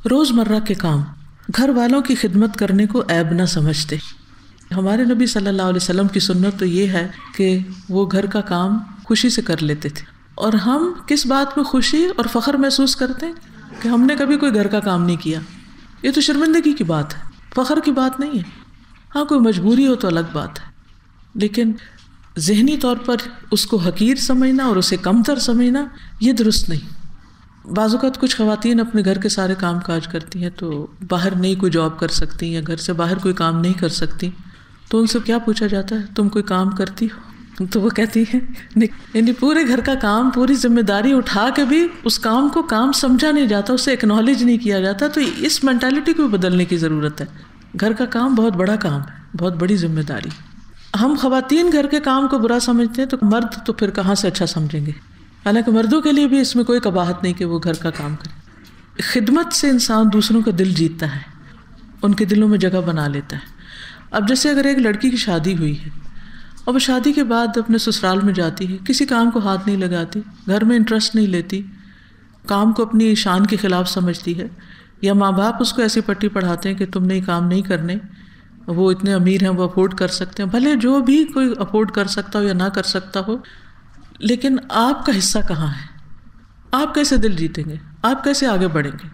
روزمرہ کے کام، گھر والوں کی خدمت کرنے کو عیب نہ سمجھتے. ہمارے نبی صلی اللہ علیہ وسلم کی سنت تو یہ ہے کہ وہ گھر کا کام خوشی سے کر لیتے تھے. اور ہم کس بات میں خوشی اور فخر محسوس کرتے ہیں کہ ہم نے کبھی کوئی گھر کا کام نہیں کیا. یہ تو شرمندگی کی بات ہے، فخر کی بات نہیں ہے. ہاں کوئی مجبوری ہو تو الگ بات ہے، لیکن ذہنی طور پر اس کو حقیر سمجھنا اور اسے کمتر سمجھنا یہ درست نہیں. بعض اوقات کچھ خواتین اپنے گھر کے سارے کام کاج کرتی ہیں تو باہر نہیں کوئی جاب کر سکتی یا گھر سے باہر کوئی کام نہیں کر سکتی، تو ان سے کیا پوچھا جاتا ہے تم کوئی کام کرتی ہو؟ تو وہ کہتی ہے یعنی پورے گھر کا کام، پوری ذمہ داری اٹھا کے بھی اس کام کو کام سمجھا نہیں جاتا، اسے اکنالج نہیں کیا جاتا. تو اس مینٹالٹی کو بدلنے کی ضرورت ہے. گھر کا کام بہت بڑا کام ہے، بہت بڑی ذمہ داری. ہم خواتین گھر کے کام کو برا سمجھتے ہیں تو مرد تو پھر کہاں سے اچھا سمجھیں گے. حالانکہ مردوں کے لیے بھی اس میں کوئی قباحت نہیں کہ وہ گھر کا کام کرے. خدمت سے انسان دوسروں کا دل جیتتا ہے، ان کے دلوں میں جگہ بنا لیتا ہے. اب جیسے اگر ایک لڑکی کی شادی ہوئی ہے اور وہ شادی کے بعد اپنے سسرال میں جاتی ہے، کسی کام کو ہاتھ نہیں لگاتی، گھر میں انٹرسٹ نہیں لیتی، کام کو اپنی شان کے خلاف سمجھتی ہے، یا ماں باپ اس کو ایسی پٹی پڑھاتے ہیں کہ تم نے یہ کام نہیں کرنے، وہ اتنے امیر ہیں وہ افورڈ کر سکتے ہیں. بھلے جو بھی کوئی افورڈ کر سکتا ہو یا نہ کر سکتا ہو، لیکن آپ کا حصہ کہاں ہے؟ آپ کیسے دل جیتیں گے؟ آپ کیسے آگے بڑھیں گے؟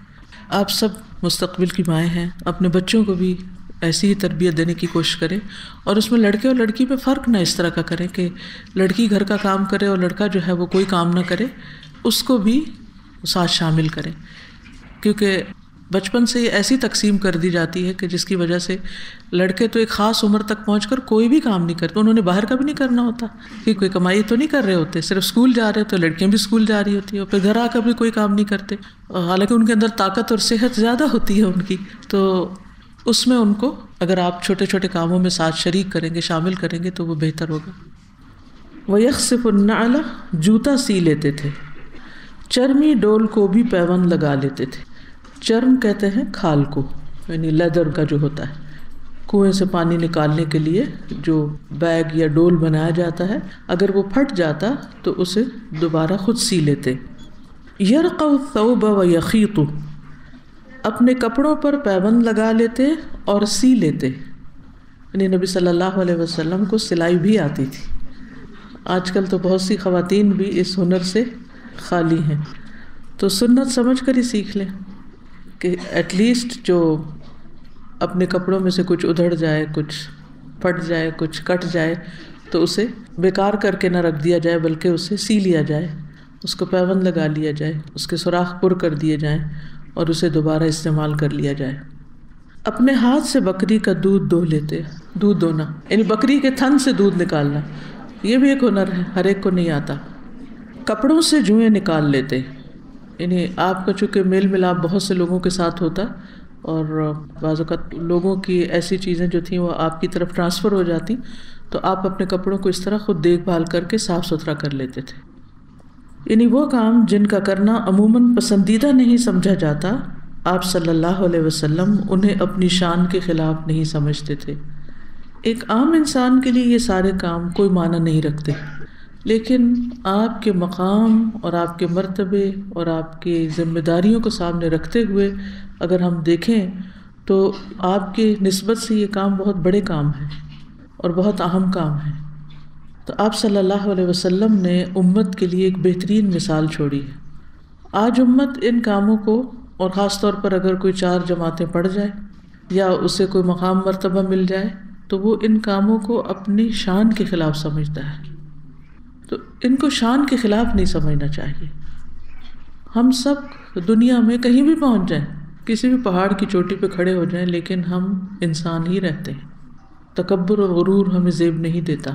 آپ سب مستقبل کی مائیں ہیں، اپنے بچوں کو بھی ایسی ہی تربیت دینے کی کوشش کریں، اور اس میں لڑکے اور لڑکی میں فرق نہ اس طرح کا کریں کہ لڑکی گھر کا کام کرے اور لڑکا جو ہے وہ کوئی کام نہ کرے. اس کو بھی ساتھ شامل کریں، کیونکہ بچپن سے یہ ایسی تقسیم کر دی جاتی ہے کہ جس کی وجہ سے لڑکے تو ایک خاص عمر تک پہنچ کر کوئی بھی کام نہیں کرتے. انہوں نے باہر کا بھی نہیں کرنا ہوتا کہ کوئی کمائی تو نہیں کر رہے ہوتے، صرف اسکول جا رہے تو لڑکیاں بھی اسکول جا رہی ہوتی ہیں، اور پھر گھر آ کر بھی کوئی کام نہیں کرتے. حالانکہ ان کے اندر طاقت اور صحت زیادہ ہوتی ہے ان کی، تو اس میں ان کو اگر آپ چھوٹے چھوٹے کاموں میں ساتھ شریک کریں گے، شامل کریں گے تو وہ بہتر ہوگا. وَيَخْصِفُ النَّعْلَ، جوتا سی لیتے تھے. چرمی ڈول کو بھی پیوند لگا لیتے تھے. چرم کہتے ہیں کھال کو، یعنی لیدر کا جو ہوتا ہے. کنویں سے پانی نکالنے کے لیے جو بیگ یا ڈول بنایا جاتا ہے، اگر وہ پھٹ جاتا تو اسے دوبارہ خود سی لیتے. یرقع الثوب ویخیط، اپنے کپڑوں پر پیوند لگا لیتے اور سی لیتے. یعنی نبی صلی اللہ علیہ وسلم کو سلائی بھی آتی تھی. آج کل تو بہت سی خواتین بھی اس ہنر سے خالی ہیں، تو سنت سمجھ کر ہی سیکھ لیں کہ ایٹ لیسٹ جو اپنے کپڑوں میں سے کچھ ادھڑ جائے، کچھ پھٹ جائے، کچھ کٹ جائے، تو اسے بیکار کر کے نہ رکھ دیا جائے، بلکہ اسے سی لیا جائے، اس کو پیوند لگا لیا جائے، اس کے سوراخ پر کر دیے جائیں اور اسے دوبارہ استعمال کر لیا جائے. اپنے ہاتھ سے بکری کا دودھ دو لیتے. دودھ دونا یعنی بکری کے تھن سے دودھ نکالنا، یہ بھی ایک ہنر ہے، ہر ایک کو نہیں آتا. کپڑوں سے جوئیں نکال لیتے. یعنی آپ کا چونکہ میل ملاپ بہت سے لوگوں کے ساتھ ہوتا، اور بعض اوقات لوگوں کی ایسی چیزیں جو تھیں وہ آپ کی طرف ٹرانسفر ہو جاتی، تو آپ اپنے کپڑوں کو اس طرح خود دیکھ بھال کر کے صاف ستھرا کر لیتے تھے. یعنی وہ کام جن کا کرنا عموماً پسندیدہ نہیں سمجھا جاتا، آپ صلی اللہ علیہ وسلم انہیں اپنی شان کے خلاف نہیں سمجھتے تھے. ایک عام انسان کے لیے یہ سارے کام کوئی معنی نہیں رکھتے، لیکن آپ کے مقام اور آپ کے مرتبے اور آپ کی ذمہ داریوں کو سامنے رکھتے ہوئے اگر ہم دیکھیں تو آپ کی نسبت سے یہ کام بہت بڑے کام ہیں اور بہت اہم کام ہیں. تو آپ صلی اللہ علیہ وسلم نے امت کے لیے ایک بہترین مثال چھوڑی ہے. آج امت ان کاموں کو، اور خاص طور پر اگر کوئی 4 جماعتیں پڑھ جائے یا اسے کوئی مقام مرتبہ مل جائے، تو وہ ان کاموں کو اپنی شان کے خلاف سمجھتا ہے. تو ان کو شان کے خلاف نہیں سمجھنا چاہیے. ہم سب دنیا میں کہیں بھی پہنچ جائیں، کسی بھی پہاڑ کی چوٹی پہ کھڑے ہو جائیں، لیکن ہم انسان ہی رہتے ہیں. تکبر اور غرور ہمیں زیب نہیں دیتا.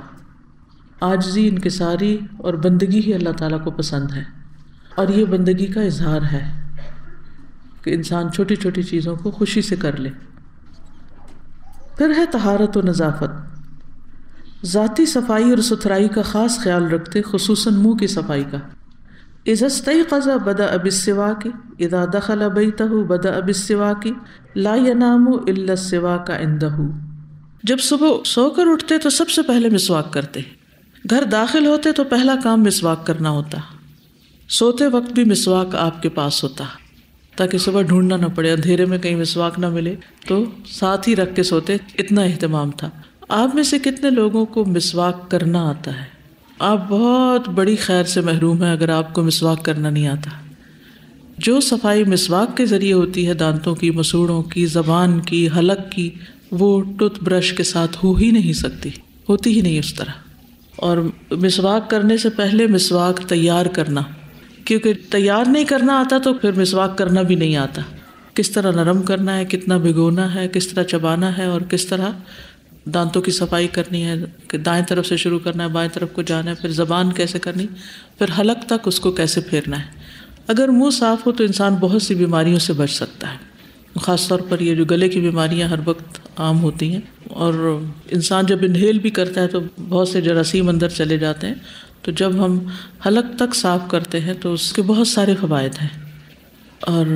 عاجزی، انکساری اور بندگی ہی اللہ تعالیٰ کو پسند ہے، اور یہ بندگی کا اظہار ہے کہ انسان چھوٹی چھوٹی چیزوں کو خوشی سے کر لے. پھر ہے طہارت و نظافت. ذاتی صفائی اور ستھرائی کا خاص خیال رکھتے، خصوصاً منہ کی صفائی کا. اذا استيقظ بدأ بالسواك اذا دخل بيته بدأ بالسواك لا ينام الا السواك عنده. جب صبح سو کر اٹھتے تو سب سے پہلے مسواک کرتے، گھر داخل ہوتے تو پہلا کام مسواک کرنا ہوتا، سوتے وقت بھی مسواک آپ کے پاس ہوتا. تاکہ صبح ڈھونڈنا نہ پڑے، اندھیرے میں کہیں مسواک نہ ملے تو ساتھ ہی رکھ کے سوتے، اتنا اہتمام تھا۔ آپ میں سے کتنے لوگوں کو مسواک کرنا آتا ہے؟ آپ بہت بڑی خیر سے محروم ہیں اگر آپ کو مسواک کرنا نہیں آتا۔ جو صفائی مسواک کے ذریعے ہوتی ہے، دانتوں کی، مسوڑوں کی، زبان کی، حلق کی، وہ ٹوتھ برش کے ساتھ ہو ہی نہیں سکتی، ہوتی ہی نہیں اس طرح۔ اور مسواک کرنے سے پہلے مسواک تیار کرنا، کیونکہ تیار نہیں کرنا آتا تو پھر مسواک کرنا بھی نہیں آتا۔ کس طرح نرم کرنا ہے، کتنا بھگونا ہے، کس طرح چبانا ہے، اور کس طرح دانتوں کی صفائی کرنی ہے، کہ دائیں طرف سے شروع کرنا ہے، بائیں طرف کو جانا ہے، پھر زبان کیسے کرنی، پھر حلق تک اس کو کیسے پھیرنا ہے۔ اگر منہ صاف ہو تو انسان بہت سی بیماریوں سے بچ سکتا ہے، خاص طور پر یہ جو گلے کی بیماریاں ہر وقت عام ہوتی ہیں، اور انسان جب انہیل بھی کرتا ہے تو بہت سے جراثیم اندر چلے جاتے ہیں۔ تو جب ہم حلق تک صاف کرتے ہیں تو اس کے بہت سارے فوائد ہیں، اور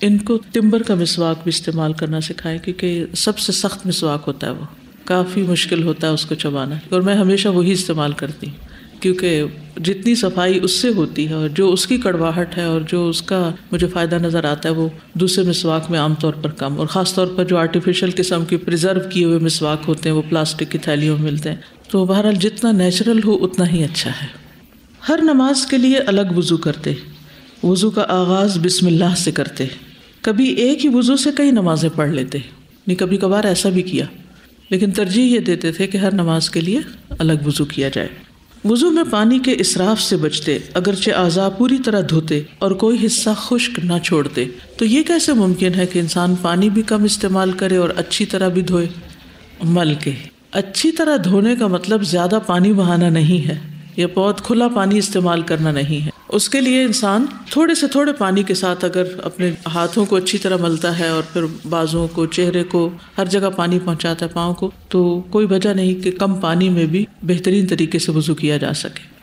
ان کو ٹمبر کا مسواک بھی استعمال کرنا سکھائیں، کیونکہ سب سے سخت مسواک ہوتا ہے، وہ کافی مشکل ہوتا ہے اس کو چبانا، اور میں ہمیشہ وہی استعمال کرتی ہوں، کیونکہ جتنی صفائی اس سے ہوتی ہے اور جو اس کی کڑواہٹ ہے اور جو اس کا مجھے فائدہ نظر آتا ہے وہ دوسرے مسواک میں عام طور پر کم، اور خاص طور پر جو آرٹیفیشل قسم کی پریزرو کیے ہوئے مسواک ہوتے ہیں وہ پلاسٹک کی تھیلیوں میں ملتے ہیں۔ تو بہرحال جتنا نیچرل ہو اتنا ہی اچھا ہے۔ ہر نماز کے لیے الگ وضو کرتے، وضو کا آغاز بسم اللہ سے کرتے، کبھی ایک ہی وضو سے کئی نمازیں پڑھ لیتے، نہیں کبھی کبھار ایسا بھی کیا، لیکن ترجیح یہ دیتے تھے کہ ہر نماز کے لیے الگ وضو کیا جائے۔ وضو میں پانی کے اسراف سے بچتے، اگرچہ اعضاء پوری طرح دھوتے اور کوئی حصہ خشک نہ چھوڑتے۔ تو یہ کیسے ممکن ہے کہ انسان پانی بھی کم استعمال کرے اور اچھی طرح بھی دھوئے؟ مل کے اچھی طرح دھونے کا مطلب زیادہ پانی بہانا نہیں ہے، یا بہت کھلا پانی استعمال کرنا نہیں ہے۔ اس کے لیے انسان تھوڑے سے تھوڑے پانی کے ساتھ اگر اپنے ہاتھوں کو اچھی طرح ملتا ہے اور پھر بازوں کو، چہرے کو، ہر جگہ پانی پہنچاتا ہے، پاؤں کو، تو کوئی وجہ نہیں کہ کم پانی میں بھی بہترین طریقے سے وضو کیا جا سکے۔